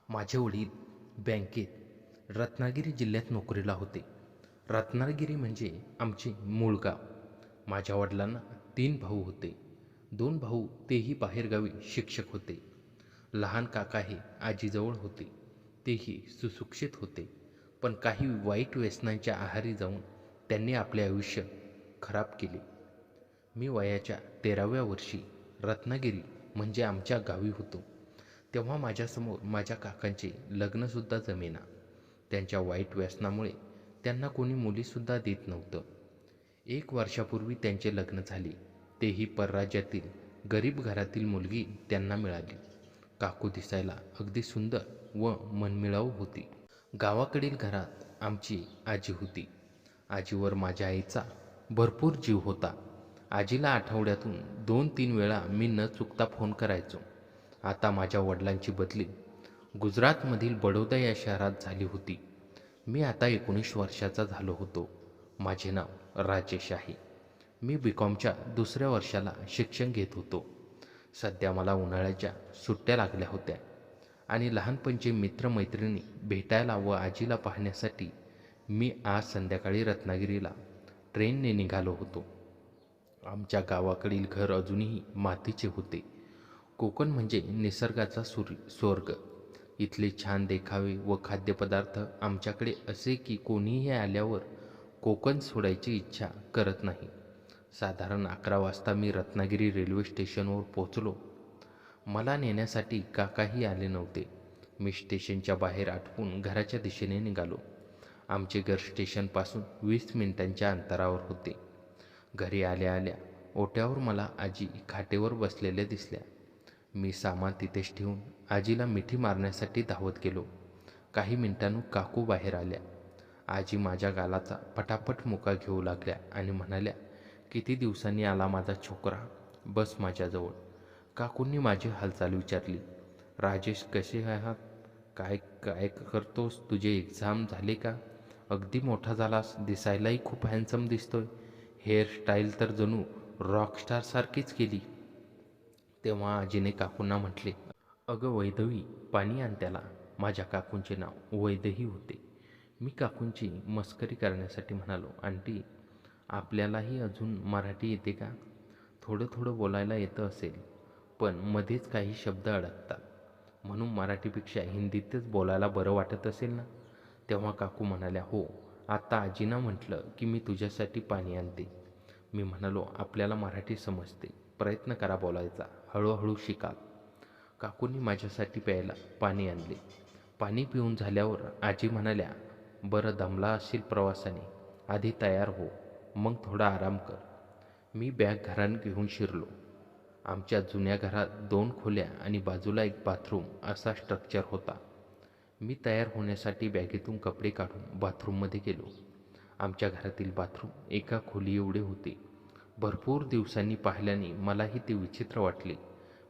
माझे वडील बँकेत रत्नागिरी जिल्ह्यात नोकरीला होते. रत्नागिरी म्हणजे आमचे मूळ गाव. माझ्या वडिलांना 3 भाऊ होते. 2 भाऊ तेही बाहेरगावी शिक्षक होते. लहान काका हे आजीजवळ होते. तेही सुशिक्षित होते, पण काही वाईट व्यसनांच्या आहारी जाऊन त्यांनी आपले आयुष्य खराब केले. मी वयाच्या 13व्या वर्षी रत्नागिरी म्हणजे आमच्या गावी होतो. तेव्हा माझ्यासमोर माझ्या काकांचे लग्नसुद्धा जमेना. त्यांच्या वाईट व्यसनामुळे त्यांना कोणी मुलीसुद्धा देत नव्हतं. 1 वर्षापूर्वी त्यांचे लग्न झाले, तेही परराज्यातील गरीब घरातील मुलगी त्यांना मिळाली. काकू दिसायला अगदी सुंदर व मनमिळाऊ होती. गावाकडील घरात आमची आजी होती. आजीवर माझ्या आईचा भरपूर जीव होता. आजीला आठवड्यातून 2-3 वेळा मी न चुकता फोन करायचो. आता माझ्या वडिलांची बदली गुजरातमधील बडोदा या शहरात झाली होती. मी आता 19 वर्षाचा झालो होतो. माझे नाव राजेश आहे. मी BComच्या 2ऱ्या वर्षाला शिक्षण घेत होतो. सध्या मला उन्हाळ्याच्या सुट्ट्या लागल्या होत्या आणि लहानपणचे मित्रमैत्रिणी भेटायला व आजीला पाहण्यासाठी मी आज संध्याकाळी रत्नागिरीला ट्रेनने निघालो होतो. आमच्या गावाकडील घर अजूनही मातीचे होते. कोकण म्हणजे निसर्गाचा स्वर्ग. इथले छान देखावे व खाद्यपदार्थ आमच्याकडे असे की कोणीही आल्यावर कोकण सोडायची इच्छा करत नाही. साधारण 11 वाजता मी रत्नागिरी रेल्वे स्टेशनवर पोचलो. मला नेण्यासाठी काकाही आले नव्हते. मी स्टेशनच्या बाहेर आटपून घराच्या दिशेने निघालो. आमचे घर स्टेशनपासून 20 मिनिटांच्या अंतरावर होते. घरी आल्या आल्या ओट्यावर मला आजी खाटेवर बसलेल्या दिसल्या. मी सामान तिथेच ठेवून आजीला मिठी मारण्यासाठी धावत गेलो. काही मिनिटांनी काकू बाहेर आल्या. आजी माझ्या गालाचा पटापट मुका घेऊ लागल्या आणि म्हणाल्या, "किती दिवसांनी आला माझा छोकरा, बस माझ्याजवळ." काकूंनी माझी हालचाल विचारली. "राजेश, कसे आहात? काय काय करतोस? तुझे एक्झाम झाले का? अगदी मोठा झालास, दिसायलाही खूप हँडसम दिसतोय. हेअरस्टाईल तर जणू रॉकस्टार सारखीच केली." तेव्हा आजीने काकूंना म्हटले, "अगं वैदवी, पाणी आण त्याला." माझ्या काकूंचे नाव वैदही होते. मी काकूंची मस्करी करण्यासाठी म्हणालो, "आंटी, आपल्यालाही अजून मराठी येते का? थोडं थोडं बोलायला येतं असेल, पण मध्येच काही शब्द अडकतात. म्हणून मराठीपेक्षा हिंदीतच बोलायला बरं वाटत असेल ना?" तेव्हा काकू म्हणाल्या, "हो, आता आजीनं म्हटलं की मी तुझ्यासाठी पाणी आणते." मी म्हणालो, "आपल्याला मराठी समजते, प्रयत्न करा बोलायचा, हळूहळू शिकाल." काकूंनी माझ्यासाठी प्यायला पाणी आणले. पाणी पिऊन झाल्यावर आजी म्हणाल्या, "बरं, दमला असशील प्रवासाने, आधी तयार हो, मग थोडा आराम कर." मी बॅग घरात घेऊन शिरलो. आमच्या जुन्या घरात 2 खोल्या आणि बाजूला एक बाथरूम असा स्ट्रक्चर होता. मी तयार होण्यासाठी बॅगेतून कपडे काढून बाथरूममध्ये गेलो. आमच्या घरातील बाथरूम एका खोली एवढे होते. भरपूर दिवसांनी पाहिल्याने मलाही ते विचित्र वाटले.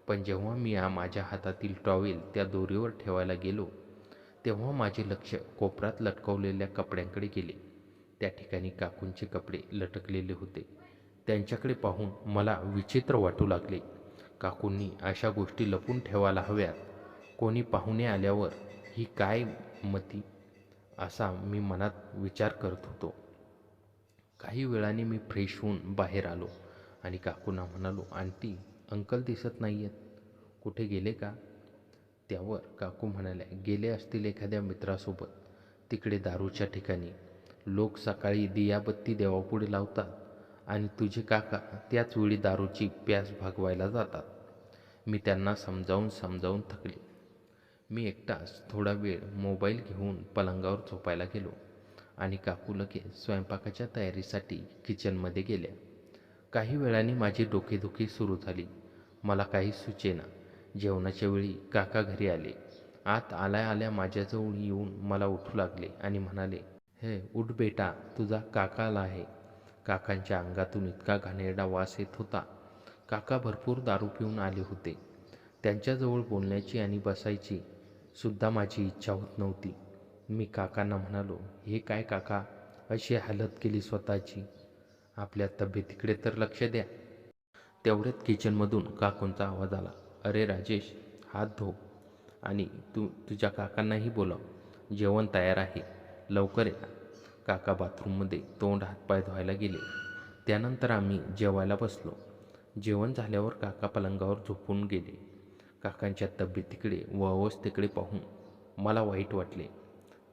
पण जेव्हा मी माझ्या हातातील टॉवेल त्या दोरीवर ठेवायला गेलो, तेव्हा माझे लक्ष कोपऱ्यात लटकवलेल्या कपड्यांकडे गेले. त्या ठिकाणी काकूंचे कपडे लटकलेले होते. त्यांच्याकडे पाहून मला विचित्र वाटू लागले. काकूंनी अशा गोष्टी लपून ठेवायला हव्यात. कोणी पाहुणे आल्यावर ही काय मती, असा मी मनात विचार करत होतो. काही वेळाने मी फ्रेश होऊन बाहेर आलो आणि काकूंना म्हणालो, "आंटी, अंकल दिसत नाही आहेत, कुठे गेले का?" त्यावर काकू म्हणाल्या, "गेले असतील एखाद्या मित्रासोबत, तिकडे दारूच्या ठिकाणी. लोक सकाळी दियाबत्ती देवापुढे लावतात आणि तुझे काका त्याच वेळी दारूची प्यास भागवायला जातात." मी त्यांना समजावून थकले. मी एकटाच थोडा वेळ मोबाईल घेऊन पलंगावर झोपायला गेलो आणि काकू लगेच स्वयंपाकाच्या तयारीसाठी किचनमध्ये गेल्या. काही वेळाने माझी डोकेदुखी सुरू झाली. मला काही सुचेना. जेवणाच्या वेळी काका घरी आले. आत आल्या माझ्याजवळ येऊन मला उठू लागले आणि म्हणाले, "हे उठ बेटा, तुझा काका आला आहे." काकांच्या अंगातून इतका घाणेरडा वास येत होता. काका भरपूर दारू पिऊन आले होते. त्यांच्याजवळ बोलण्याची आणि बसायची सुद्धा माझी इच्छा होत नव्हती. मी काकांना म्हणालो, "हे काय काका, अशी हालत केली स्वतःची? आपल्या तब्येतीकडे तर लक्ष द्या." तेवढ्यात किचनमधून काकूंचा आवाज आला, "अरे राजेश, हात धो." आणि तुझ्या काकांनाही बोलाव, जेवण तयार आहे, लवकर या. काका बाथरूममध्ये तोंड हातपाय धुवायला गेले. त्यानंतर आम्ही जेवायला बसलो. जेवण झाल्यावर काका पलंगावर झोपून गेले. काकांच्या तब्येतीकडे व अवस्थेकडे पाहून मला वाईट वाटले.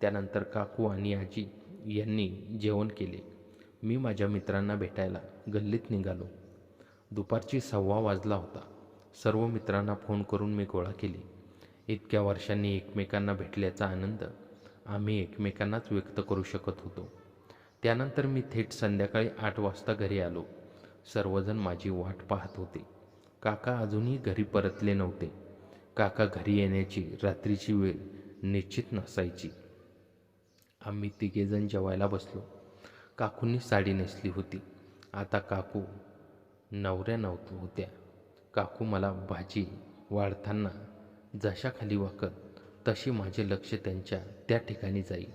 त्यानंतर काकू आणि आजी यांनी जेवण केले. मी माझ्या मित्रांना भेटायला गल्लीत निघालो. दुपारची 1:15 वाजला होता. सर्व मित्रांना फोन करून मी गोळा केले. इतक्या वर्षांनी एकमेकांना भेटल्याचा आनंद आम्ही एकमेकांनाच व्यक्त करू शकत होतो. त्यानंतर मी थेट संध्याकाळी 8 वाजता घरी आलो. सर्वजण माझी वाट पाहत होते. काका अजूनही घरी परतले नव्हते. काका घरी येण्याची रात्रीची वेळ निश्चित नसायची. आम्ही तिघेजण जेवायला बसलो. काकूंनी साडी नेसली होती. आता काकू नवऱ्या होत्या. काकू मला भाजी वाढताना जशा खाली वाकत तशी माझे लक्ष त्यांच्या त्या ठिकाणी जाई.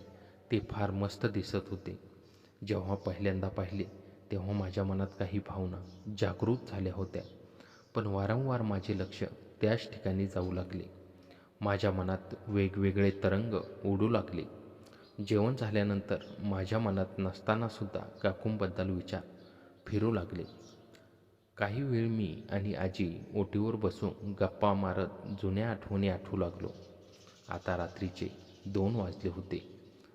ते फार मस्त दिसत होते. जेव्हा पहिल्यांदा पाहिले तेव्हा माझ्या मनात काही भावना जागृत झाल्या होत्या, पण वारंवार माझे लक्ष त्याच ठिकाणी जाऊ लागले. माझ्या मनात वेगवेगळे तरंग उडू लागले. जेवण झाल्यानंतर माझ्या मनात नसतानासुद्धा काकूंबद्दल विचार फिरू लागले. काही वेळ मी आणि आजी ओटीवर बसून गप्पा मारत जुन्या आठवणी आठवू लागलो. आता रात्रीचे 2 वाजले होते.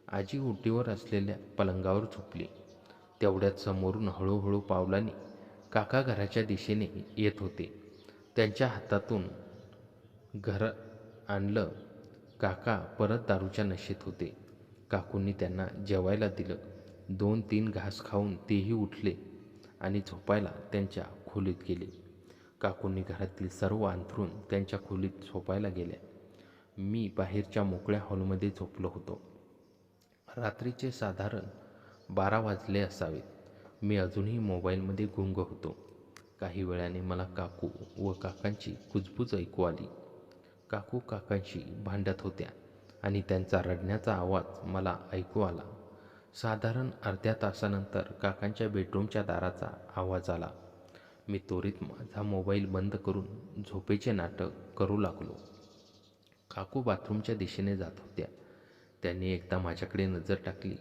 आजी ओटीवर असलेल्या पलंगावर झोपली. तेवढ्यात समोरून हळूहळू पावलांनी काका घराच्या दिशेने येत होते. त्यांच्या हातातून घर आणलं. काका परत दारूच्या नशेत होते. काकूंनी त्यांना जेवायला दिलं. 2-3 घास खाऊन तेही उठले आणि झोपायला त्यांच्या खोलीत गेले. काकूंनी घरातील सर्व अंथरून त्यांच्या खोलीत झोपायला गेल्या. मी बाहेरच्या मोकळ्या हॉलमध्ये झोपलो होतो. रात्रीचे साधारण 12 वाजले असावेत. मी अजूनही मोबाईलमध्ये गुंग होतो. काही वेळाने मला काकू व काकांची कुजबूज ऐकू आली. काकू काकांशी भांडत होत्या आणि त्यांचा रडण्याचा आवाज मला ऐकू आला. साधारण अर्ध्या तासानंतर काकांच्या बेडरूमच्या दाराचा आवाज आला. मी त्वरित माझा मोबाईल बंद करून झोपेचे नाटक करू लागलो. काकू बाथरूमच्या दिशेने जात होत्या. त्यांनी एकदा माझ्याकडे नजर टाकली.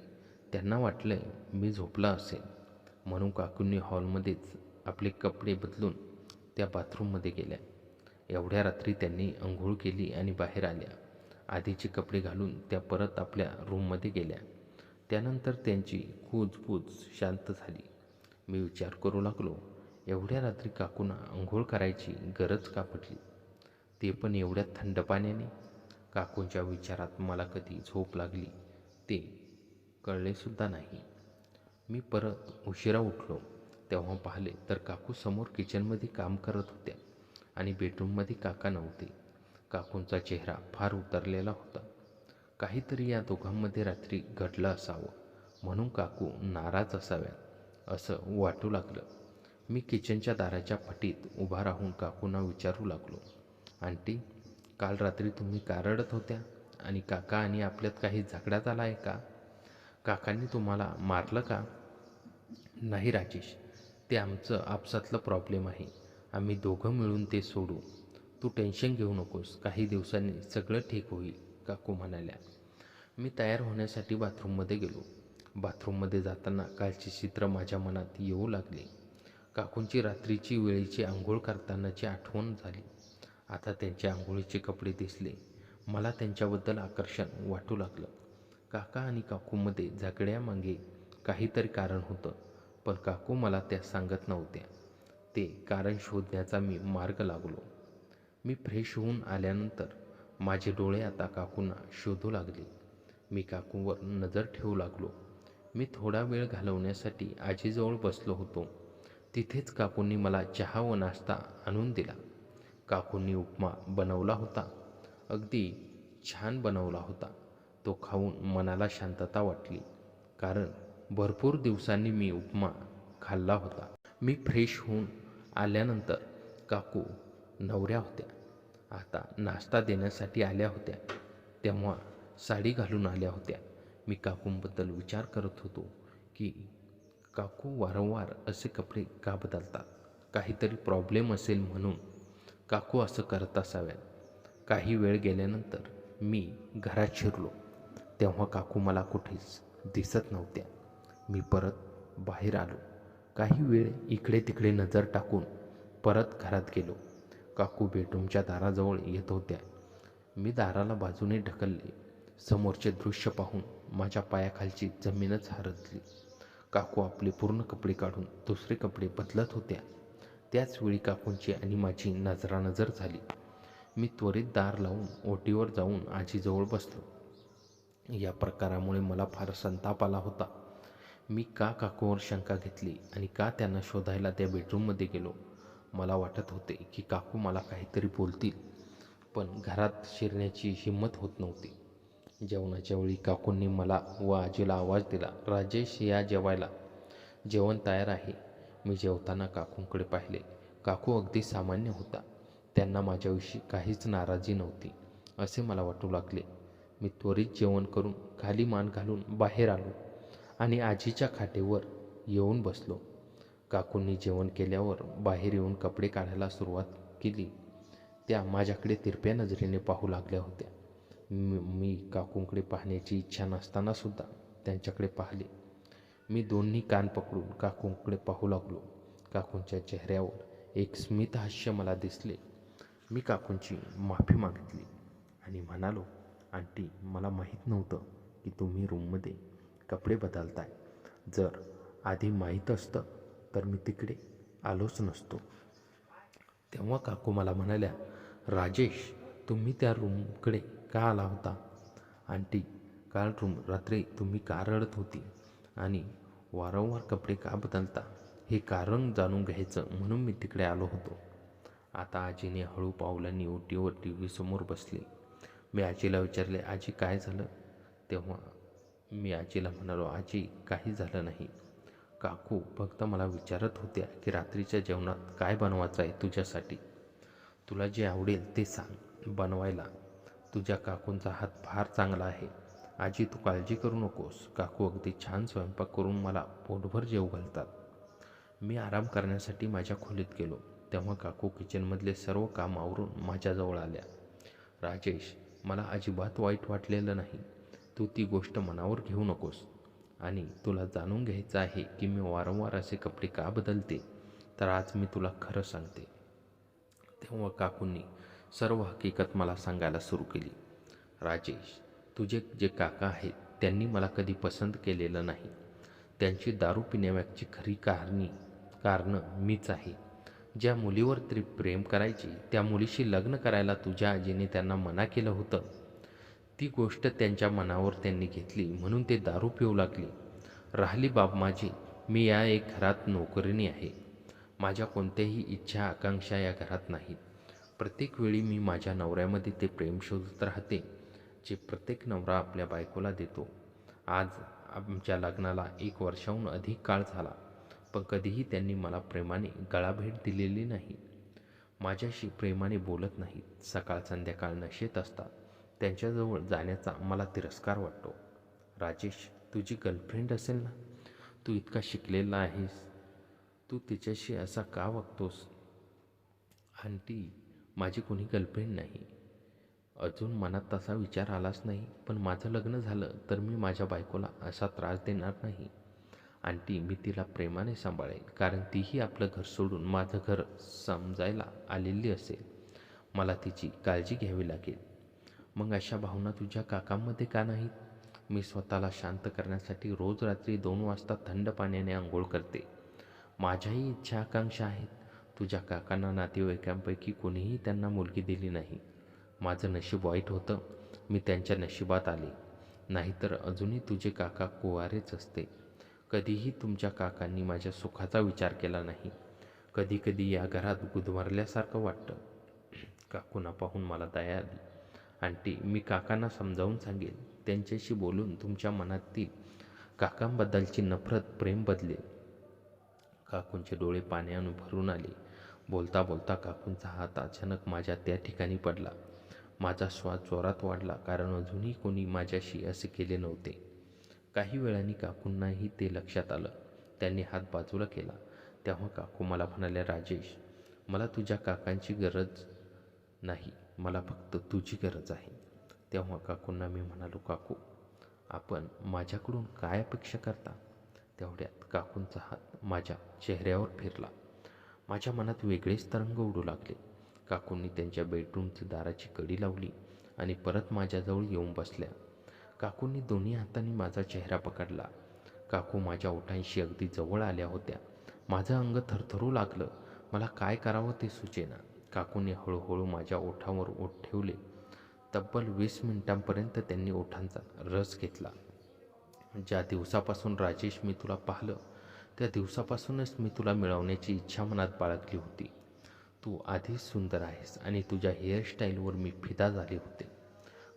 त्यांना वाटलं मी झोपला असेल म्हणून काकूंनी हॉलमध्येच आपले कपडे बदलून त्या बाथरूममध्ये गेल्या. एवढ्या रात्री त्यांनी अंघोळ केली आणि बाहेर आल्या. आधीचे कपडे घालून त्या परत आपल्या रूममध्ये गेल्या. त्यानंतर त्यांची कुजबूज शांत झाली. मी विचार करू लागलो, एवढ्या रात्री काकूंना अंघोळ करायची गरज का पडली, ते पण एवढ्या थंड पाण्याने. काकूंच्या विचारात मला कधी झोप लागली ते कळलेसुद्धा नाही. मी परत उशिरा उठलो तेव्हा पाहिले तर काकू समोर किचनमध्ये काम करत होत्या आणि बेडरूममध्ये काका नव्हते. काकूंचा चेहरा फार उतरलेला होता. काहीतरी या दोघांमध्ये रात्री घडलं असावं म्हणून काकू नाराज असाव्यात असं वाटू लागलं. मी किचनच्या दाराच्या फटीत उभा राहून काकूंना विचारू लागलो, आंटी, काल रात्री तुम्ही का रडत होत्या आणि काका आणि आपल्यात काही झगडा झाला आहे का? काकांनी तुम्हाला मारलं का? नाही राजेश, ते आमचं आपसातलं प्रॉब्लेम आहे. आम्ही दोघं मिळून ते सोडू. तू टेन्शन घेऊ नकोस, काही दिवसांनी सगळं ठीक होईल, काकू म्हणाल्या. मी तयार होण्यासाठी बाथरूममध्ये गेलो. बाथरूममध्ये जाताना कालचे चित्र माझ्या मनात येऊ लागले. काकूंची रात्रीची वेळेची आंघोळ करतानाची आठवण झाली. आता त्यांचे आंघोळीचे कपडे दिसले. मला त्यांच्याबद्दल आकर्षण वाटू लागलं. काका आणि काकूमध्ये झगड्यामागे काहीतरी कारण होतं, पण काकू मला त्या सांगत नव्हत्या. ते कारण शोधण्याचा मी मार्ग लागलो. मी फ्रेश होऊन आल्यानंतर माझे डोळे आता काकूंना शोधू लागले. मी काकूंवर नजर ठेवू लागलो. मी थोडा वेळ घालवण्यासाठी आजीजवळ बसलो होतो. तिथेच काकूंनी मला चहा व नाश्ता आणून दिला. काकूंनी उपमा बनवला होता. अगदी छान बनवला होता. तो खाऊन मनाला शांतता वाटली, कारण भरपूर दिवसांनी मी उपमा खाल्ला होता. मी फ्रेश होऊन आल्यानंतर काकू नवऱ्या होत्या. आता नाश्ता देण्यासाठी आल्या होत्या. तेव्हा साडी घालून आल्या होत्या. मी काकूंबद्दल विचार करत होतो की काकू वारंवार असे कपडे का बदलतात. काहीतरी प्रॉब्लेम असेल म्हणून काकू असं करत असाव्यात. काही वेळ गेल्यानंतर मी घरात शिरलो तेव्हा काकू मला कुठेच दिसत नव्हत्या. मी परत बाहेर आलो. काही वेळ इकडे तिकडे नजर टाकून परत घरात गेलो. काकू बेडरूमच्या दाराजवळ येत होत्या. मी दाराला बाजूने ढकलले. समोरचे दृश्य पाहून माझ्या पायाखालची जमीनच हरतली. काकू आपले पूर्ण कपडे काढून दुसरे कपडे बदलत होत्या. त्याच वेळी काकूंची आणि माझी नजरानजर झाली. मी त्वरित दार लावून ओटीवर जाऊन आजीजवळ बसलो. या प्रकारामुळे मला फार संताप आला होता. मी का काकूवर शंका घेतली आणि का त्यांना शोधायला त्या बेडरूममध्ये गेलो. मला वाटत होते की काकू मला काहीतरी बोलतील, पण घरात शिरण्याची हिंमत होत नव्हती. जेवणाच्या वेळी काकूंनी मला व आजीला आवाज दिला, राजेश या जेवायला, जेवण तयार आहे. मी जेवताना काकूंकडे पाहिले. काकू अगदी सामान्य होता. त्यांना माझ्याविषयी काहीच नाराजी नव्हती असे मला वाटू लागले. मी त्वरित जेवण करून खाली मान घालून बाहेर आलो आणि आजीच्या खाटेवर येऊन बसलो. काकूंनी जेवण केल्यावर बाहेर येऊन कपडे काढायला सुरुवात केली. त्या माझ्याकडे तिरप्या नजरेने पाहू लागल्या होत्या. मी काकूंकडे पाहण्याची इच्छा नसतानासुद्धा त्यांच्याकडे पाहिले. मी दोन्ही कान पकडून काकूंकडे पाहू लागलो. काकूंच्या चेहऱ्यावर एक स्मित हास्य मला दिसले. मी काकूंची माफी मागितली आणि म्हणालो, आंटी, मला माहीत नव्हतं की तुम्ही रूममध्ये कपडे बदलताय. जर आधी माहीत असतं तर मी तिकडे आलोच नसतो. तेव्हा काकू मला म्हणाल्या, राजेश, तुम्ही त्या रूमकडे का आला होता? आंटी, काल रात्री तुम्ही का रडत होती आणि वारंवार कपडे का बदलता हे कारण जाणून घ्यायचं म्हणून मी तिकडे आलो होतो. आता आजीने हळू पावलांनी ओटीवर TV समोर बसली. मी आजीला विचारले, आजी काय झालं? तेव्हा मी आजीला म्हणालो, आजी काही झालं नाही. काकू फक्त मला विचारत होत्या की रात्रीच्या जेवणात काय बनवायचं आहे तुझ्यासाठी. तुला जे आवडेल ते सांग बनवायला. तुझ्या काकूंचा हात फार चांगला आहे. आजी, तू काळजी करू नकोस. काकू अगदी छान स्वयंपाक करून मला पोटभर जेवू घालतात. मी आराम करण्यासाठी माझ्या खोलीत गेलो तेव्हा काकू किचनमधले सर्व काम आवरून माझ्याजवळ आल्या. राजेश, मला अजिबात वाईट वाटलेलं नाही. तू ती गोष्ट मनावर घेऊ नकोस आणि तुला जाणून घ्यायचं आहे की मी वारंवार असे कपडे का बदलते. तर आज मी तुला खरं सांगते. तेव्हा काकूंनी सर्व हकीकत मला सांगायला सुरू केली. राजेश, तुझे जे काका आहेत त्यांनी मला कधी पसंत केलेलं नाही. त्यांची दारू पिण्यामागची खरी कारणं मीच आहे. ज्या मुलीवर तरी प्रेम करायची त्या मुलीशी लग्न करायला तुझ्या आजीने त्यांना मना केलं होतं. ती गोष्ट त्यांच्या मनावर त्यांनी घेतली म्हणून ते दारू पिऊ लागले. राहिली बाब माझी, मी या एक घरात नोकरीने आहे. माझ्या कोणत्याही इच्छा आकांक्षा या घरात नाहीत. प्रत्येक वेळी मी माझ्या नवऱ्यामध्ये ते प्रेम शोधत राहते जे प्रत्येक नवरा आपल्या बायकोला देतो. आज आमच्या लग्नाला 1 वर्षाहून अधिक काळ झाला, पण कधीही त्यांनी मला प्रेमाने गळाभेट दिलेली नाही. माझ्याशी प्रेमाने बोलत नाहीत. सकाळ संध्याकाळ नशेत असतात. त्यांच्याजवळ जाण्याचा मला तिरस्कार वाटतो. राजेश, तुझी गर्लफ्रेंड असेल ना? तू इतका शिकलेला आहेस, तू तिच्याशी असा का वागतोस? आंटी, माझी कोणी गर्लफ्रेंड नाही. अजून मनात तसा विचार आलाच नाही, पण माझं लग्न झालं तर मी माझ्या बायकोला असा त्रास देणार नाही. आंटी, मी तिला प्रेमाने सांभाळेन, कारण तीही आपलं घर सोडून माझं घर समजायला आलेली असेल. मला तिची काळजी घ्यावी लागेल. मग अशा भावना तुझ्या काकांमध्ये का नाहीत? मी स्वतःला शांत करण्यासाठी रोज रात्री 2 वाजता थंड पाण्याने आंघोळ करते. माझ्याही इच्छा आकांक्षा आहेत. तुझ्या काकांना नातेवाईकांपैकी कोणीही त्यांना मुलगी दिली नाही. माझं नशीब वाईट होतं. मी त्यांच्या नशिबात आले. नाहीतर अजूनही तुझे काका कुवारेच असते. कधीही तुमच्या काकांनी माझ्या सुखाचा विचार केला नाही. कधी कधी या घरात गुदमरल्यासारखं वाटतं. काकूंना पाहून मला दया आली. आंटी, मी काकांना समजावून सांगेल. त्यांच्याशी बोलून तुमच्या मनातील काकांबद्दलची नफरत प्रेम बदलेल. काकूंचे डोळे पाण्याने भरून आले. बोलता बोलता काकूंचा हात अचानक माझ्या त्या ठिकाणी पडला. माझा श्वास जोरात वाढला, कारण अजूनही कोणी माझ्याशी असे केले नव्हते. काही वेळाने काकूंनाही ते लक्षात आलं. त्यांनी हात बाजूला केला. तेव्हा काकू मला म्हणाल्या, राजेश, मला तुझ्या काकांची गरज नाही. मला फक्त तुझी गरज आहे. तेव्हा काकूंना मी म्हणालो, काकू आपण माझ्याकडून काय अपेक्षा करता? तेवढ्यात काकूंचा हात माझ्या चेहऱ्यावर फिरला. माझ्या मनात वेगळेच तरंग उडू लागले. काकूंनी त्यांच्या बेडरूमची दाराची कडी लावली आणि परत माझ्याजवळ येऊन बसल्या. काकूंनी दोन्ही हातांनी माझा चेहरा पकडला. काकू माझ्या ओठांशी अगदी जवळ आल्या होत्या. माझं अंग थरथरू लागलं. मला काय करावं ते सुचेना. काकूंनी हळूहळू माझ्या ओठांवर ओठ ठेवले. तब्बल 20 मिनिटांपर्यंत त्यांनी ओठांचा रस घेतला. ज्या दिवसापासून राजेश मी तुला पाहिलं त्या दिवसापासूनच मी तुला मिळवण्याची इच्छा मनात बाळगली होती. तू आधीच सुंदर आहेस आणि तुझ्या हेअरस्टाईलवर मी फिदा झाले होते.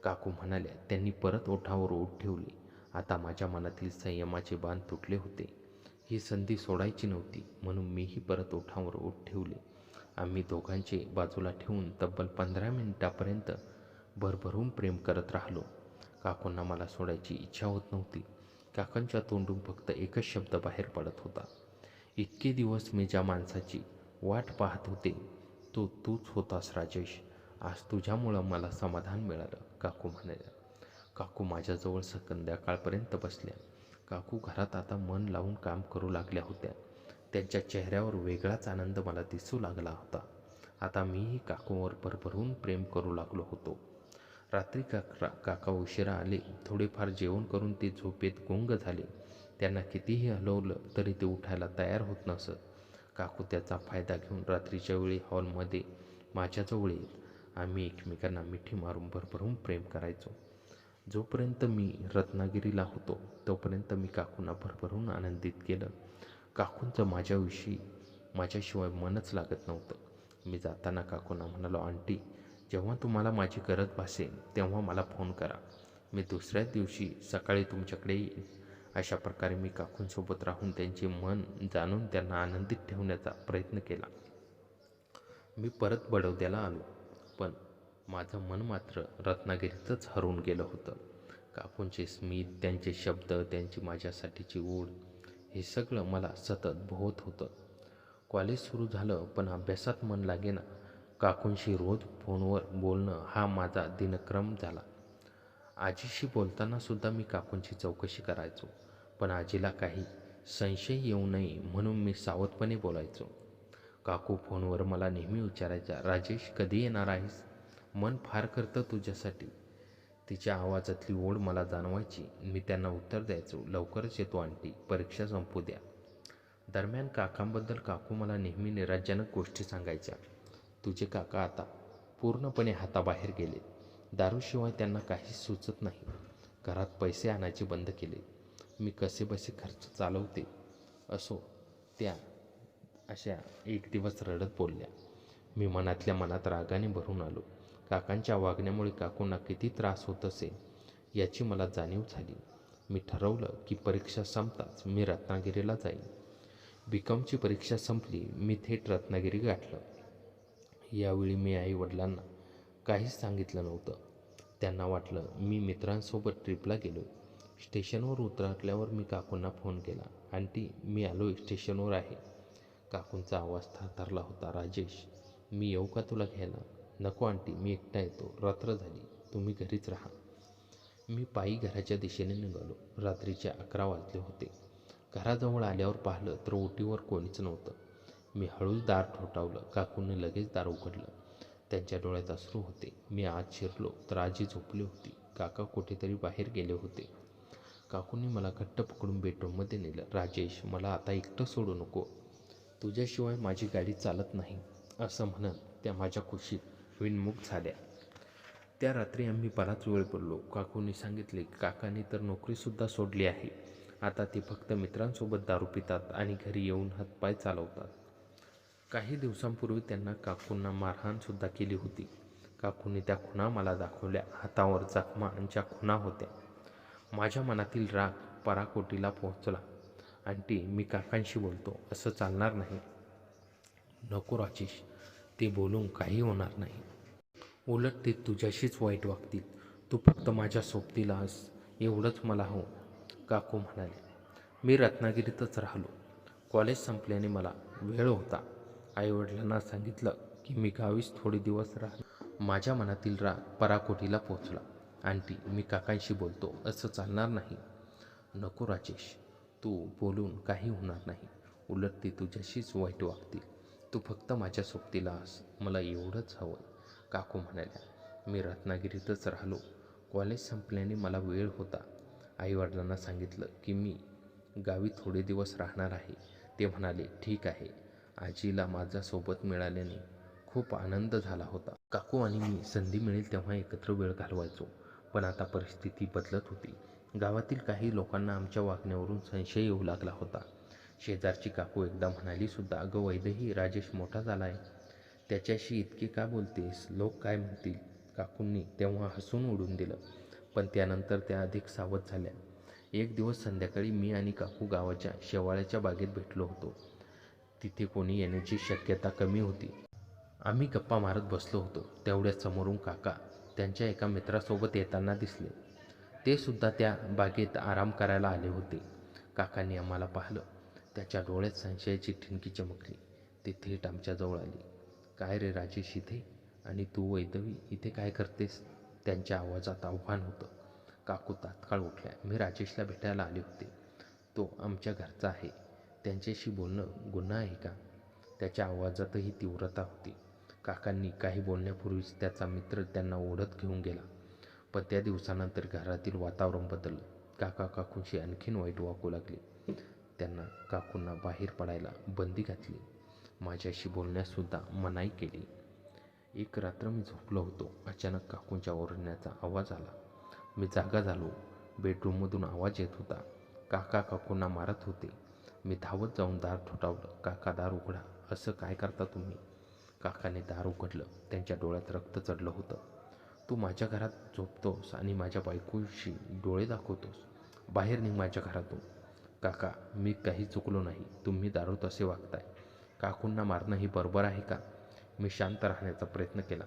काकू म्हणाल्या. त्यांनी परत ओठावर ओठ ठेवले. आता माझ्या मनातील संयमाचे बांध तुटले होते. ही संधी सोडायची नव्हती म्हणून मीही परत ओठावर ओठ ठेवले. आम्ही दोघांचे बाजूला ठेवून तब्बल 15 मिनिटापर्यंत भरभरून प्रेम करत राहिलो. काकूंना मला सोडायची इच्छा होत नव्हती. काकांच्या तोंडून फक्त एकच शब्द बाहेर पडत होता. इतके दिवस मी ज्या माणसाची वाट पाहत होते तो तूच होतास राजेश. आज तुझ्यामुळं मला समाधान मिळालं, काकू म्हणाल्या. काकू माझ्याजवळ संध्याकाळपर्यंत बसल्या. काकू घरात आता मन लावून काम करू लागल्या होत्या. त्यांच्या चेहऱ्यावर वेगळाच आनंद मला दिसू लागला होता. आता मीही काकूंवर भरभरून प्रेम करू लागलो होतो. रात्री काका उशिरा आले. थोडेफार जेवण करून ते झोपेत गुंग झाले. त्यांना कितीही हलवलं तरी ते उठायला तयार होत नसत. काकू त्याचा फायदा घेऊन रात्रीच्या वेळी हॉलमध्ये माझ्याजवळ येत. आम्ही एकमेकांना मिठी मारून भरभरून प्रेम करायचो. जोपर्यंत मी रत्नागिरीला होतो तोपर्यंत मी काकूंना भरभरून आनंदित केलं. काकूंचं माझ्याशिवाय मनच लागत नव्हतं. मी जाताना काकूंना म्हणालो, आंटी जेव्हा तुम्हाला माझी गरज भासेल तेव्हा मला फोन करा. मी दुसऱ्याच दिवशी सकाळी तुमच्याकडे येईन. अशा प्रकारे मी काकूंसोबत राहून त्यांचे मन जाणून त्यांना आनंदित ठेवण्याचा प्रयत्न केला. मी परत बडोद्याला आलो पण माझं मन मात्र रत्नागिरीतच हरवून गेलं होतं. काकूंचे स्मित, त्यांचे शब्द, त्यांची माझ्यासाठीची ओढ हे सगळं मला सतत भोवत होतं. कॉलेज सुरू झालं पण अभ्यासात मन लागेना. काकूंशी रोज फोनवर बोलणं हा माझा दिनक्रम झाला. आजीशी बोलताना सुद्धा मी काकूंची चौकशी करायचो पण आजीला काही संशय येऊ नये म्हणून मी सावधपणे बोलायचो. काकू फोनवर मला नेहमी विचारायच्या, राजेश कधी येणार आहेस? मन फार करतं तुझ्यासाठी. तिच्या आवाजातली ओढ मला जाणवायची. मी त्यांना उत्तर द्यायचो, लवकरच येतो आंटी, परीक्षा संपू द्या. दरम्यान काकांबद्दल काकू मला नेहमी निराशाजनक गोष्टी सांगायच्या. तुझे काका आता पूर्णपणे हाताबाहेर गेले. दारूशिवाय त्यांना काहीच सुचत नाही. घरात पैसे आणायचे बंद केले. मी कसेबसे खर्च चालवते असो. त्या अशा एक दिवस रडत बोलल्या. मी मनातल्या मनात रागाने भरून आलो. काकांच्या वागण्यामुळे काकूंना किती त्रास होत असेल याची मला जाणीव झाली. मी ठरवलं की परीक्षा संपताच मी रत्नागिरीला जाईन. बीकॉमची परीक्षा संपली. मी थेट रत्नागिरी गाठलं. यावेळी मी आईवडिलांना काहीच सांगितलं नव्हतं. त्यांना वाटलं मी मित्रांसोबत ट्रिपला गेलो. स्टेशनवर उतरल्यावर मी काकूंना फोन केला, आंटी मी आलो, स्टेशनवर आहे. काकूंचा आवाज थरथरला होता, राजेश मी येऊ का तुला घ्यायला? नको आंटी, मी एकटा येतो, रात्र झाली, तुम्ही घरीच राहा. मी पायी घराच्या दिशेने निघालो. रात्रीचे 11 वाजले होते. घराजवळ आल्यावर पाहिलं तर ओटीवर कोणीच नव्हतं. मी हळूच दार ठोठावलं. काकूंनी लगेच दार उघडलं. त्यांच्या डोळ्यात अश्रू होते. मी आत शिरलो तर आजी झोपली होती. काका कुठेतरी बाहेर गेले होते. काकूंनी मला घट्ट पकडून बेडरूममध्ये नेलं. राजेश मला आता एकटं सोडू नको, तुझ्याशिवाय माझी गाडी चालत नाही, असं म्हणत त्या माझ्या कुशीत विनमुख झाल्या. त्या रात्री आम्ही बराच वेळ बोललो. काकूंनी सांगितले की काकांनी तर नोकरीसुद्धा सोडली आहे. आता ते फक्त मित्रांसोबत दारू पितात आणि घरी येऊन हातपाय चालवतात. काही दिवसांपूर्वी त्यांना काकूंना मारहाणसुद्धा केली होती. काकूंनी त्या खुणा मला दाखवल्या. हातावर जखमांच्या खुणा होत्या. माझ्या मनातील राग पराकोटीला पोहोचला. आंटी मी काकांशी बोलतो, असं चालणार नाही. नको राजेश, ते बोलून काही होणार नाही. उलट ते तुझ्याशीच वाईट वागतील. तू फक्त माझ्या सोबतीला आहेस एवढंच मला हो, काकू म्हणाले. मी रत्नागिरीतच राहिलो. कॉलेज संपल्याने मला वेळ होता. आईवडिलांना सांगितलं की मी गावीच थोडे दिवस माझ्या मनातील राग पराकोटीला पोचला. आंटी, मी काकांशी बोलतो, असं चालणार नाही. नको राजेश, तू बोलून काही होणार नाही. उलट ती तुझ्याशीच वाईट वागतील. तू फक्त माझ्या सोबतीला आस, मला एवढंच हवं. काकू म्हणाल्या. मी रत्नागिरीतच राहिलो. कॉलेज संपल्याने मला वेळ होता. आईवडिलांना सांगितलं की मी गावी थोडे दिवस राहणार आहे. ते म्हणाले ठीक आहे. आजीला माझ्यासोबत मिळाल्याने खूप आनंद झाला होता. काकू आणि मी संधी मिळेल तेव्हा एकत्र वेळ घालवायचो. पण आता परिस्थिती बदलत होती. गावातील काही लोकांना आमच्या वागण्यावरून संशय येऊ लागला होता. शेजारची काकू एकदा म्हणाली सुद्धा, अगं वैदेही, राजेश मोठा झाला आहे, त्याच्याशी इतके का बोलतेस, लोक काय म्हणतील. काकूंनी तेव्हा हसून उडून दिलं. पण त्यानंतर त्या अधिक सावध झाल्या. एक दिवस संध्याकाळी मी आणि काकू गावाच्या शेवाळ्याच्या बागेत भेटलो होतो. तिथे कोणी येण्याची शक्यता कमी होती. आम्ही गप्पा मारत बसलो होतो. तेवढ्यात समोरून काका त्यांच्या एका मित्रासोबत येताना दिसले. ते सुद्धा त्या बागेत आराम करायला आले होते. काकांनी आम्हाला पाहिलं. त्याच्या डोळ्यात संशयाची ठिणगी चमकली. ते थेट आमच्याजवळ आले. काय रे राजेश इथे? आणि तू वैदवी इथे काय करतेस? त्यांच्या आवाजात आव्हान होतं. काकू तात्काळ उठल्या. मी राजेशला भेटायला आले होते. तो आमच्या घरचा आहे. त्यांच्याशी बोलणं गुन्हा आहे का? त्याच्या आवाजातही तीव्रता होती. काकांनी काही बोलण्यापूर्वीच त्याचा मित्र त्यांना ओढत घेऊन गेला. पण त्या दिवसानंतर घरातील वातावरण बदललं. काकूंशी आणखीन वाईट वागू लागले. काकूंना बाहेर पडायला बंदी घातली. माझ्याशी बोलण्यासुद्धा मनाई केली. एक रात्र मी झोपलो होतो. अचानक काकूंच्या ओरडण्याचा आवाज आला. मी जागा झालो. बेडरूममधून आवाज येत होता. काकूंना मारत होते. मी धावत जाऊन दार ठोठावलं. काका, दार उघडा. असं काय करता तुम्ही? काकाने दार उघडलं. त्यांच्या डोळ्यात रक्त चढलं होतं. तू माझ्या घरात झोपतोस आणि माझ्या बायकोशी डोळे दाखवतोस. बाहेर निघ माझ्या घरातून. काका, मी काही चुकलो नाही. तुम्ही दारूत असे वागताय. काकूंना मारणं ही बरोबर आहे का? मी शांत राहण्याचा प्रयत्न केला.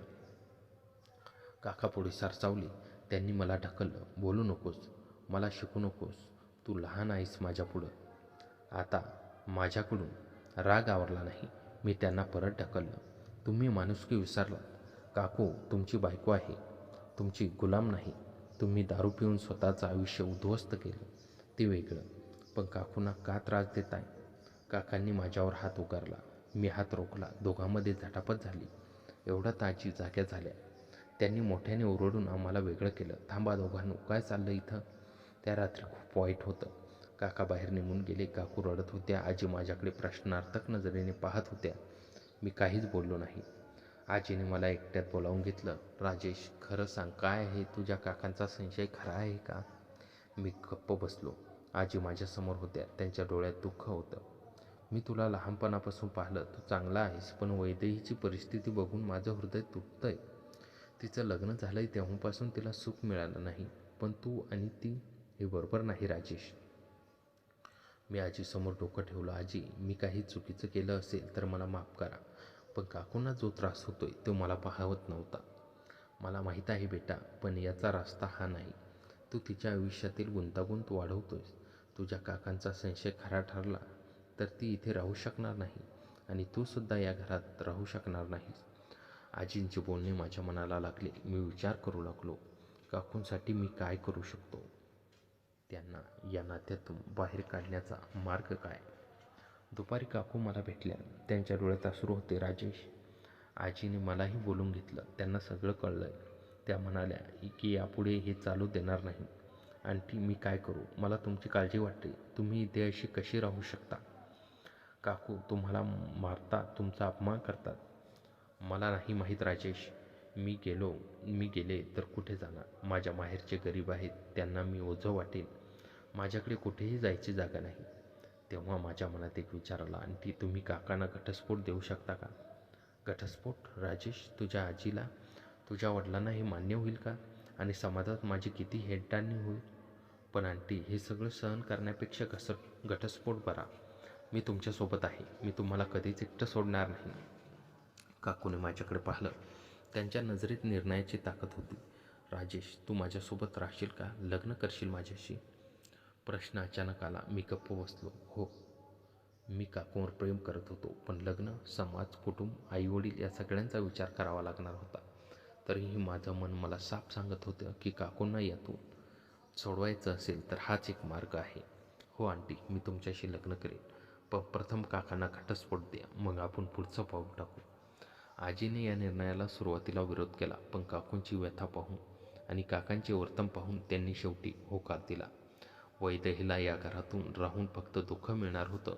काका पुढे सरसावले. त्यांनी मला ढकललं. बोलू नकोस, मला शिकू नकोस. तू लहान आहेस माझ्या पुढं. आता माझ्याकडून राग आवरला नाही. मी त्यांना परत ढकललं. तुम्ही माणुसकी विसरलात. काकू तुमची बायको आहे, तुमची गुलाम नाही. तुम्ही दारू पिऊन स्वतःचं आयुष्य उद्ध्वस्त केलं, ते वेगळं. पण काकूंना का त्रास देताय? काकांनी माझ्यावर हात उगारला. मी हात रोखला. दोघांमध्ये झटापट झाली. एवढ्यात आजी जाग्या झाल्या. त्यांनी मोठ्याने ओरडून आम्हाला वेगळं केलं. थांबा दोघांनो, काय चाललं इथं? त्या रात्री खूप वाईट होतं. काका बाहेर निघून गेले. काकू रडत होत्या. आजी माझ्याकडे प्रश्नार्थक नजरेने पाहत होत्या. मी काहीच बोललो नाही. आजीने मला एकट्यात बोलावून घेतलं. राजेश, खरं सांग, काय आहे? तुझ्या काकांचा संशय खरा आहे का? मी गप्प बसलो. आजी माझ्यासमोर होत्या. त्यांच्या डोळ्यात दुःख होतं. मी तुला लहानपणापासून पाहिलं. तू चांगला आहेस. पण वैदेहीची परिस्थिती बघून माझं हृदय तुटतंय. तिचं लग्न झालंय तेव्हापासून तिला सुख मिळालं नाही. पण तू आणि ती, हे बरोबर नाही राजेश. मी आजीसमोर डोकं ठेवलं. आजी, मी काही चुकीचं केलं असेल तर मला माफ करा. पण काकूंना जो त्रास होतोय तो मला पाहवत नव्हता. मला माहीत आहे बेटा, पण याचा रस्ता हा नाही. तू तिच्या आयुष्यातील गुंतागुंत वाढवतोयस. तुझ्या काकांचा संशय खरा ठरला तर ती इथे राहू शकणार नाही आणि तू सुद्धा या घरात राहू शकणार नाहीस. आजींचे बोलणे माझ्या मनाला लागले. मी विचार करू लागलो, काकूंसाठी मी काय करू शकतो? त्यांना या नात्यातून बाहेर काढण्याचा मार्ग काय? दुपारी काकू मला भेटल्या. त्यांच्या डोळ्यात अश्रू होते. राजेश, आजीने मलाही बोलून घेतलं. त्यांना सगळं कळलंय. त्या म्हणाल्या की यापुढे हे चालू देणार नाही. आंटी, मी काय करू? मला तुमची काळजी वाटते. तुम्ही इथे अशी कशी राहू शकता? काकू तुम्हाला मारतात, तुमचा अपमान करतात. मला नाही माहीत राजेश. मी गेले तर कुठे जाणार? माझ्या माहेरचे गरीब आहेत, त्यांना मी ओझं वाटेन. माझ्याकडे कुठेही जायची जागा नाही. तेव्हा माझ्या मनात एक विचार आला. आंटी, तुम्ही काकांना घटस्फोट देऊ शकता का? घटस्फोट? राजेश, तुझ्या आजीला, तुझ्या वडिलांना हे मान्य होईल का? आणि समाजात माझी किती हेटाळणी होईल. पण आंटी, हे सगळं सहन करण्यापेक्षा घटस्फोट बरा. मी तुमच्यासोबत आहे. मी तुम्हाला कधीच एकटं सोडणार नाही. काकूने माझ्याकडे पाहिलं. त्यांच्या नजरेत निर्णयाची ताकद होती. राजेश, तू माझ्यासोबत राहशील का? लग्न करशील माझ्याशी? प्रश्न अचानक आला. मी गप्प बसलो. हो, मी काकूंवर प्रेम करत होतो. पण लग्न, समाज, कुटुंब, आईवडील या सगळ्यांचा विचार करावा लागणार होता. तरीही माझं मन मला साफ सांगत होतं की काकूंना यातून सोडवायचं असेल तर हाच एक मार्ग आहे. हो आंटी, मी तुमच्याशी लग्न करेन, पण प्रथम काकांना घटस्फोट द्या, मग आपण पुढचं पाऊल टाकू. आजीने या निर्णयाला सुरुवातीला विरोध केला, पण काकूंची व्यथा पाहून आणि काकांचे वर्तन पाहून त्यांनी शेवटी होकार दिला. वैदेहीला या घरातून राहून फक्त दुःख मिळणार होतं.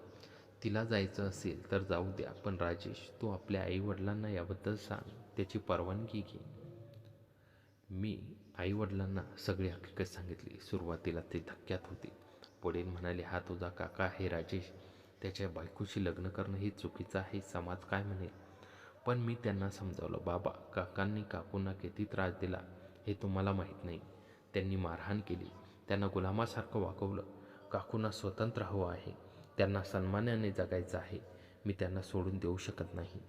तिला जायचं असेल तर जाऊ द्या, पण राजेश, तू आपल्या आईवडिलांना याबद्दल सांग, त्याची परवानगी घे. मी आईवडिलांना सगळी हकीकत सांगितली. सुरुवातीला ते धक्क्यात होते. वडील म्हणाले, हा तुझा काका आहे राजेश, त्याच्या बायकोशी लग्न करणं हे चुकीचं आहे, समाज काय म्हणेल. पण मी त्यांना समजावलं, बाबा, काकांनी काकूंना किती त्रास दिला हे तुम्हाला माहीत नाही. त्यांनी मारहाण केली, त्यांना गुलामासारखं वागवलं. काकूंना स्वतंत्र हवं आहे, त्यांना सन्मानाने जगायचं आहे. मी त्यांना सोडून देऊ शकत नाही.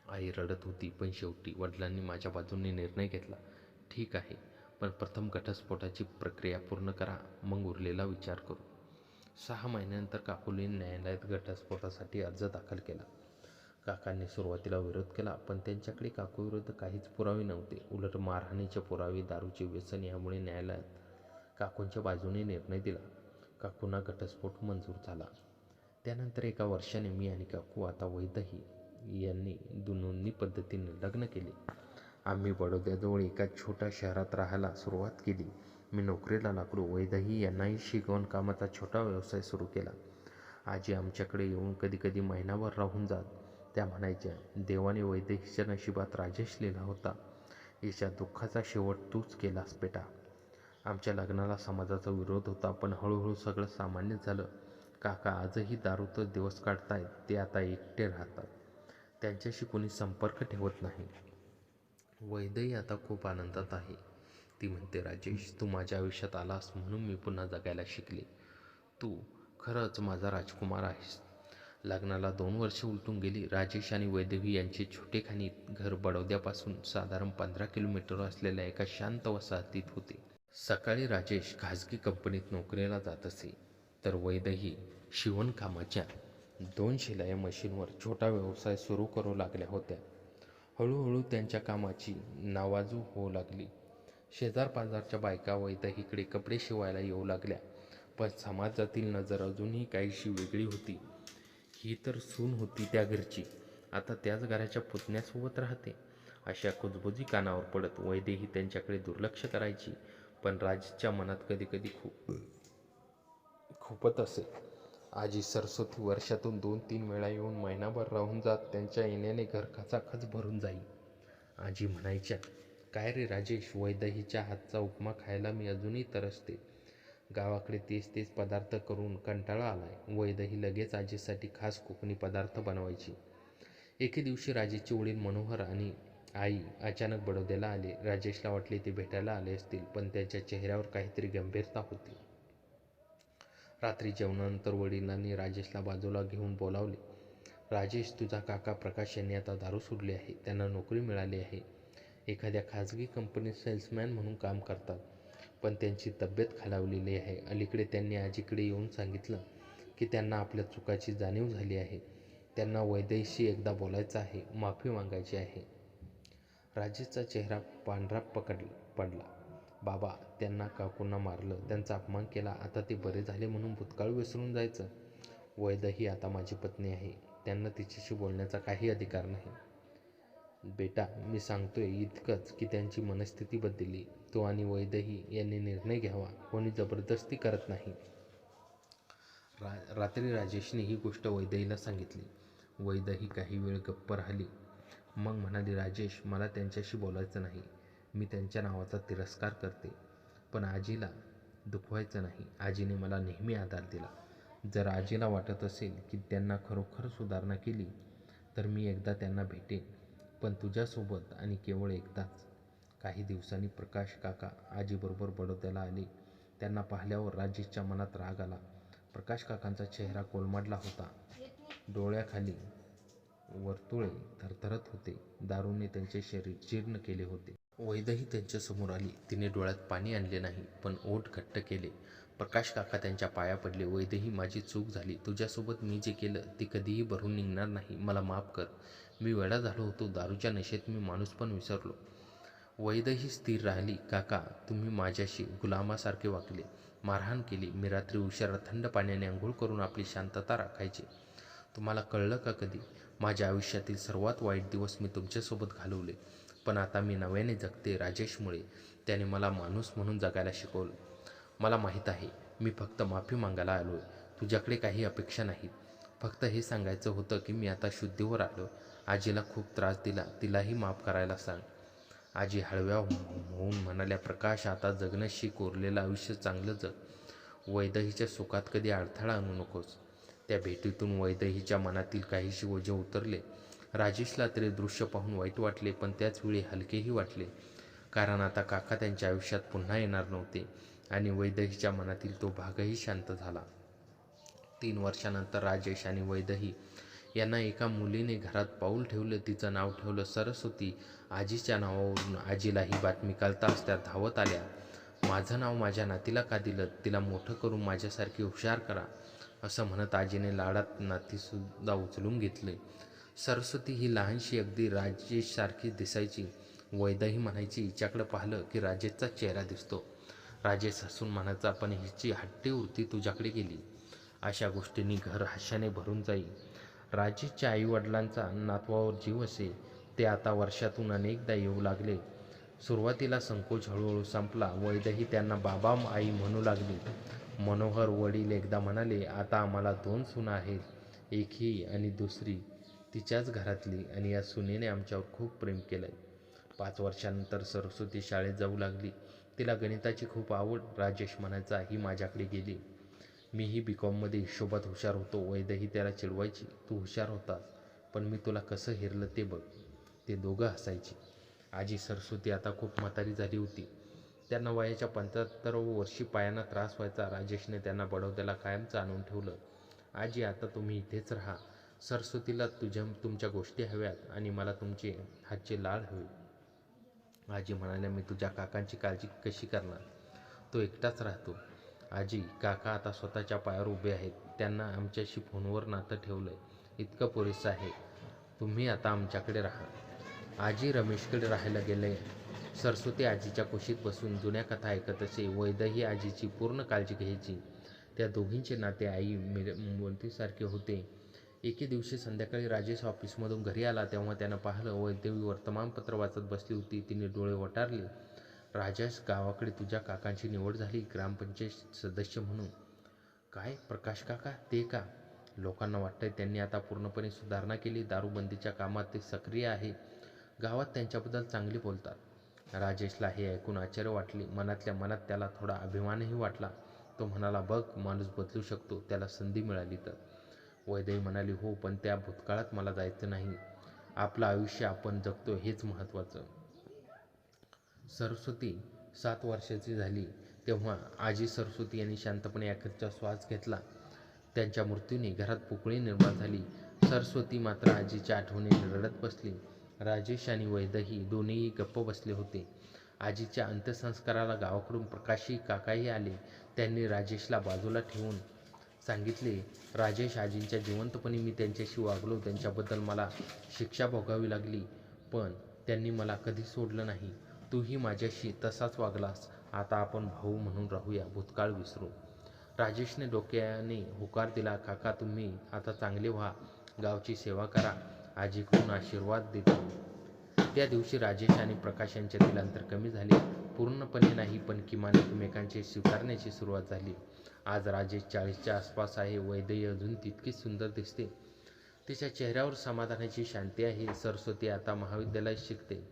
आई रडत होती, पण शेवटी वडिलांनी माझ्या बाजूने निर्णय घेतला. ठीक आहे, पण प्रथम घटस्फोटाची प्रक्रिया पूर्ण करा, मग उरलेला विचार करू. 6 महिन्यानंतर काकूंनी न्यायालयात घटस्फोटासाठी अर्ज दाखल केला. काकांनी सुरुवातीला विरोध केला, पण त्यांच्याकडे काकूविरुद्ध काहीच पुरावे नव्हते. उलट मारहाणीचे पुरावे, दारूचे व्यसन यामुळे न्यायालयात काकूंच्या बाजूने निर्णय दिला. काकूंना घटस्फोट मंजूर झाला. त्यानंतर एका वर्षाने मी आणि काकू, आता वैदेही, यांनी नोंदणी पद्धतीने लग्न केले. आम्ही बडोद्याजवळ एका छोट्या शहरात राहायला सुरुवात केली. मी नोकरीला लागलो. वैदेही यांनाही शिकवण कामाचा छोटा व्यवसाय सुरू केला. आजी आमच्याकडे येऊन कधीकधी महिनाभर राहून जात. त्या म्हणायच्या, देवाने वैदेहीच्या नशिबात राजेश लिहिला होता, याच्या दुःखाचा शेवट तूच केलास बेटा. आमच्या लग्नाला समाजाचा विरोध होता, पण हळूहळू सगळं सामान्य झालं. काका आजही दारूतच दिवस काढतायत. ते आता एकटे राहतात, त्यांच्याशी कोणी संपर्क ठेवत नाही. वैदेही आता खूप आनंदात आहे. ती म्हणते, राजेश, तू माझ्या आयुष्यात आलास म्हणून मी पुन्हा जगायला शिकले. तू खरंच माझा राजकुमार आहेस. लग्नाला 2 वर्षे उलटून गेली. राजेश आणि वैदेही यांचे छोटेखानी घर बडोद्यापासून साधारण 15 किलोमीटर असलेल्या एका शांत वसाहतीत होते. सकाळी राजेश खाजगी कंपनीत नोकरीला जात असे, तर वैदेही शिवणकामाच्या 2 शिलाई मशीनवर छोटा व्यवसाय सुरू करू लागल्या होत्या. हळूहळू त्यांच्या कामाची नावाजू होऊ लागली. शेजारपाजारच्या बायका वैदेहीकडे कपडे शिवायला येऊ लागल्या. पण समाजातील नजर अजूनही काहीशी वेगळी होती. ही तर सून होती त्या घरची, आता त्याच घराच्या पुतण्यासोबत राहते, अशा कुजबुजी कानावर पडत वैदेही त्यांच्याकडे दुर्लक्ष करायची. पण राजेशच्या मनात कधीकधी खूपत असे. आजी सरस्वती वर्षातून 2-3 वेळा येऊन महिनाभर राहून जात. त्यांच्या येण्याने घर खचाखच भरून जाई. आजी म्हणायच्या, काय रे राजेश, वैदेहीच्या हातचा उपमा खायला मी अजूनही तरसते. गावाकडे तेच तेच पदार्थ करून कंटाळा आलाय. वैदेही लगेच आजीसाठी खास कोकणी पदार्थ बनवायची. एके दिवशी राजेशचे वडील मनोहर आणि आई अचानक बडोद्याला आले. राजेशला वाटले ते भेटायला आले असतील, पण त्यांच्या चेहऱ्यावर काहीतरी गंभीरता होती. रात्री जेवणानंतर वडिलांनी राजेशला बाजूला घेऊन बोलावले. राजेश, तुझा काका प्रकाश यांनी आता दारू सोडली आहे. त्यांना नोकरी मिळाली आहे. एखाद्या खाजगी कंपनीत सेल्समॅन म्हणून काम करतात. पण त्यांची तब्येत खालावलेली आहे. अलीकडे त्यांनी आजीकडे येऊन सांगितलं की त्यांना आपल्या चुकाची जाणीव झाली आहे. त्यांना वैदेहीशी एकदा बोलायचं आहे, माफी मागायची आहे. राजेशचा चेहरा पांढरा पडला. बाबा, त्यांना काकूंना मारलं, त्यांचा अपमान केला, आता ते बरे झाले म्हणून भूतकाळ विसरून जायचं? वैदेही आता माझी पत्नी आहे. त्यांना तिच्याशी बोलण्याचा काही अधिकार नाही. बेटा, मी सांगतोय इतकंच की त्यांची मनस्थिती बदलली. तो आणि वैदेही यांनी निर्णय घ्यावा. कोणी जबरदस्ती करत नाही. रात्री राजेशने ही गोष्ट वैदेहीला सांगितली. वैदेही काही वेळ गप्प राहिली. मग म्हणाली, राजेश, मला त्यांच्याशी बोलायचं नाही. मी त्यांच्या नावाचा तिरस्कार करते. पण आजीला दुखवायचं नाही. आजीने मला नेहमी आधार दिला. जर आजीला वाटत असेल की त्यांना खरोखर सुधारणा केली तर मी एकदा त्यांना भेटेन, पण तुझ्यासोबत, आणि केवळ एकदाच. काही दिवसांनी प्रकाश काका आजीबरोबर बडोद्याला आले. त्यांना पाहिल्यावर राजेशच्या मनात राग आला. प्रकाश काकांचा चेहरा कोलमडला होता. डोळ्याखाली वर्तुळे थरथरत होते. दारूने त्यांचे शरीर जीर्ण केले होते. वैदेही त्यांच्यासमोर आली. तिने डोळ्यात पाणी आणले नाही, पण ओठ घट्ट केले. प्रकाश काका त्यांच्या पाया पडले. वैदेही, माझी चूक झाली. तुझ्यासोबत मी जे केलं ते कधीही भरून निघणार नाही. मला माफ कर. मी वेडा झालो होतो. दारूच्या नशेत मी माणूस पण विसरलो. वैदही स्थिर राहिली. काका, तुम्ही माझ्याशी गुलामासारखे वागले, मारहाण केली. मी रात्री उशिरा थंड पाण्याने आंघोळ करून आपली शांतता राखायची. तुम्हाला कळलं का कधी? माझ्या आयुष्यातील सर्वात वाईट दिवस मी तुमच्यासोबत घालवले. पण आता मी नव्याने जगते राजेशमुळे. त्याने मला माणूस म्हणून जगायला शिकवलं. मला माहीत आहे, मी फक्त माफी मागायला आलो आहे. तुझ्याकडे काही अपेक्षा नाहीत. फक्त हे सांगायचं होतं की मी आता शुद्धीवर आलो. आजीला खूप त्रास दिला, तिलाही माफ करायला सांग. आजी हळव्या होऊन म्हणाल्या, प्रकाश, आता जगणं शिक. उरलेलं आयुष्य चांगलं जग. वैदहीच्या सुखात कधी अडथळा आणू नकोस. त्या भेटीतून वैदहीच्या मनातील काहीशी ओझे उतरले. राजेशला तरी दृश्य पाहून वाईट वाटले, पण त्याचवेळी हलकेही वाटले. कारण आता काका त्यांच्या आयुष्यात पुन्हा येणार नव्हते आणि वैदहीच्या मनातील तो भागही शांत झाला. 3 वर्षानंतर राजेश आणि वैदही यांना एका मुलीने घरात पाऊल ठेवलं. तिचं नाव ठेवलं सरस्वती. आजीच्या नावावरून. आजीला ही बातमी कळताच त्या धावत आल्या. माझं नाव माझ्या नातीला का दिलं? तिला मोठं करून माझ्यासारखी हुशार करा, असं म्हणत आजीने लाडात नातीसुद्धा उचलून घेतले. सरस्वती ही लहानशी अगदी राजेशसारखी दिसायची. वैदही म्हणायची, हिच्याकडे पाहिलं की राजेशचा चेहरा दिसतो. राजेश हसून म्हणायचा, पण हिची हट्टी वृत्ती तुझ्याकडे गेली. अशा गोष्टींनी घर हास्याने भरून जाई. राजेशच्या आईवडिलांचा नातवावर जीव असे. ते आता वर्षातून अनेकदा येऊ लागले. सुरुवातीला संकोच हळूहळू संपला. वैदही त्यांना बाबा आई म्हणू लागली. मनोहर वडील एकदा म्हणाले, आता आम्हाला 2 सुना आहेत. एक ही आणि दुसरी तिच्याच घरातली, आणि या सुनेने आमच्यावर खूप प्रेम केलंय. 5 वर्षांनंतर सरस्वती शाळेत जाऊ लागली. तिला गणिताची खूप आवड. राजेश म्हणायचा, ही माझ्याकडे गेली. मीही BCOMमध्ये हिशोबात हुशार होतो. वैदही त्याला चिडवायची, तू हुशार होतास, पण मी तुला कसं हेरलं ते बघ. ते दोघं हसायची. आजी सरस्वती आता खूप म्हातारी झाली होती. त्यांना वयाच्या 75व्या वर्षी पायांना त्रास व्हायचा. राजेशने त्यांना बडोद्याला कायमचं आणून ठेवलं. आजी, आता तुम्ही इथेच राहा. सरस्वतीला तुमच्या गोष्टी हव्यात आणि मला तुमचे हातचे लाड हवे. आजी म्हणाल्या, मी तुझ्या काकांची काळजी कशी करणार? तो एकटाच राहतो. आजी, काका आता स्वतःच्या पायावर उभे आहेत. त्यांना आमच्याशी फोनवर नातं ठेवलंय. इतकं पुरेसं आहे. तुम्ही आता आमच्याकडे राहा. आजी रमेशकडे राहायला गेले. सरस्वती आजीच्या कुशीत बसून जुन्या कथा ऐकत असे. वैदही आजीची पूर्ण काळजी घ्यायची. त्या दोघींचे नाते आई मुलीसारखे होते. एके दिवशी संध्याकाळी राजेश ऑफिसमधून घरी आला तेव्हा त्यानं पाहिलं, वैदही वर्तमानपत्र वाचत बसली होती. तिने डोळे वटारले. राजेश, गावाकडे तुझ्या काकांची निवड झाली ग्रामपंचायत सदस्य म्हणून. काय? प्रकाश काका? ते का? लोकांना वाटतंय त्यांनी आता पूर्णपणे सुधारणा केली. दारूबंदीच्या कामात ते सक्रिय आहे. गावात त्यांच्याबद्दल चांगले बोलतात. राजेशला हे ऐकून आश्चर्य वाटले. मनातल्या मनात त्याला थोडा अभिमानही वाटला. तो म्हणाला, बघ, माणूस बदलू शकतो, त्याला संधी मिळाली तर. वैदही म्हणाली, हो, पण त्या भूतकाळात मला जायचं नाही. आपलं आयुष्य आपण जगतो हेच महत्त्वाचं. सरस्वती 7 वर्षाची झाली तेव्हा आजी सरस्वती यांनी शांतपणे अखेरचा श्वास घेतला. त्यांच्या मृत्यूने घरात पोकळी निर्माण झाली. सरस्वती मात्र आजीच्या आठवणीने रडत बसली. राजेश आणि वैदही दोन्हीही गप्प बसले होते. आजीच्या अंत्यसंस्काराला गावाकडून प्रकाशी काकाही आले. त्यांनी राजेशला बाजूला ठेवून सांगितले, राजेश, आजींच्या जिवंतपणी मी त्यांच्याशी वागलो. त्यांच्याबद्दल मला शिक्षा भोगावी लागली, पण त्यांनी मला कधी सोडलं नाही. तूही माझ्याशी तसाच वागलास. आता आपण भाऊ म्हणून राहूया, भूतकाळ विसरू. राजेशने डोक्याने होकार दिला. काका, तुम्ही आता चांगले व्हा, गावची सेवा करा. आजीकडून आशीर्वाद देतो. त्या दिवशी राजेश आणि प्रकाश यांच्यातील अंतर कमी झाले. पूर्णपणे नाही, पण किमान एकमेकांचे स्वीकारण्याची सुरुवात झाली. आज राजेश 40च्या आसपास आहे. वैदही अजून तितकीच सुंदर दिसते. तिच्या चेहऱ्यावर समाधानाची शांती आहे. सरस्वती आता महाविद्यालयात शिकते.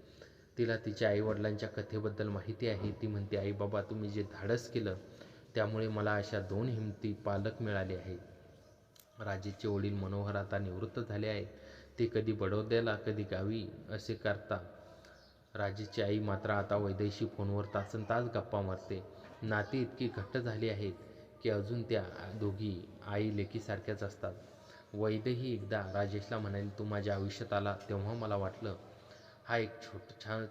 तिला तिच्या आईवडिलांच्या कथेबद्दल माहिती आहे. ती म्हणते, आई बाबा, तुम्ही जे धाडस केलं त्यामुळे मला अशा 2 हिमती पालक मिळाले आहेत. राजेशचे वडील मनोहर आता निवृत्त झाले आहेत. ते कधी बडोद्याला, कधी गावी असे करता. राजेशची आई मात्र आता वैदहीशी फोनवर तासनतास गप्पा मारते. नाती इतकी घट्ट झाली आहेत की अजून त्या दोघी आई लेकीसारख्याच असतात. वैदही एकदा राजेशला म्हणाली, तू माझ्या आयुष्यात आला तेव्हा मला वाटलं, हा एक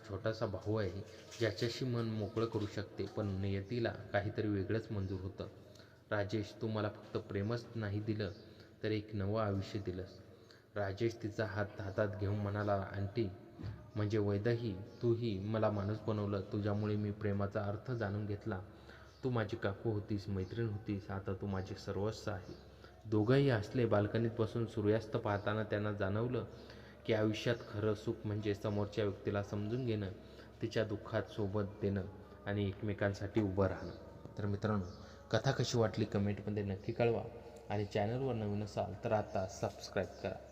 छोटासा भाऊ आहे ज्याच्याशी मन मोकळं करू शकते. पण नियतीला काहीतरी वेगळंच मंजूर होतं. राजेश, तू मला फक्त प्रेमच नाही दिलं, तर एक नवं आयुष्य दिलंस. राजेश तिचा हात हातात घेऊन म्हणाला, आंटी, म्हणजे वैदेही, तूही मला माणूस बनवलं. तुझ्यामुळे मी प्रेमाचा अर्थ जाणून घेतला. तू माझी काकू होतीस, मैत्रीण होतीस, आता तू माझी सर्वस्व आहे. दोघंही हसले. बाल्कनीत बसून सूर्यास्त पाहताना त्यांना जाणवलं की आयुष्यात खरं सुख म्हणजे समोरच्या व्यक्तीला समजून घेणं, तिच्या दुःखात सोबत देणं आणि एकमेकांसाठी उभं राहणं. तर मित्रांनो, कथा कशी वाटली कमेंटमध्ये नक्की कळवा आणि चॅनलवर नवीन असाल तर आता सबस्क्राईब करा.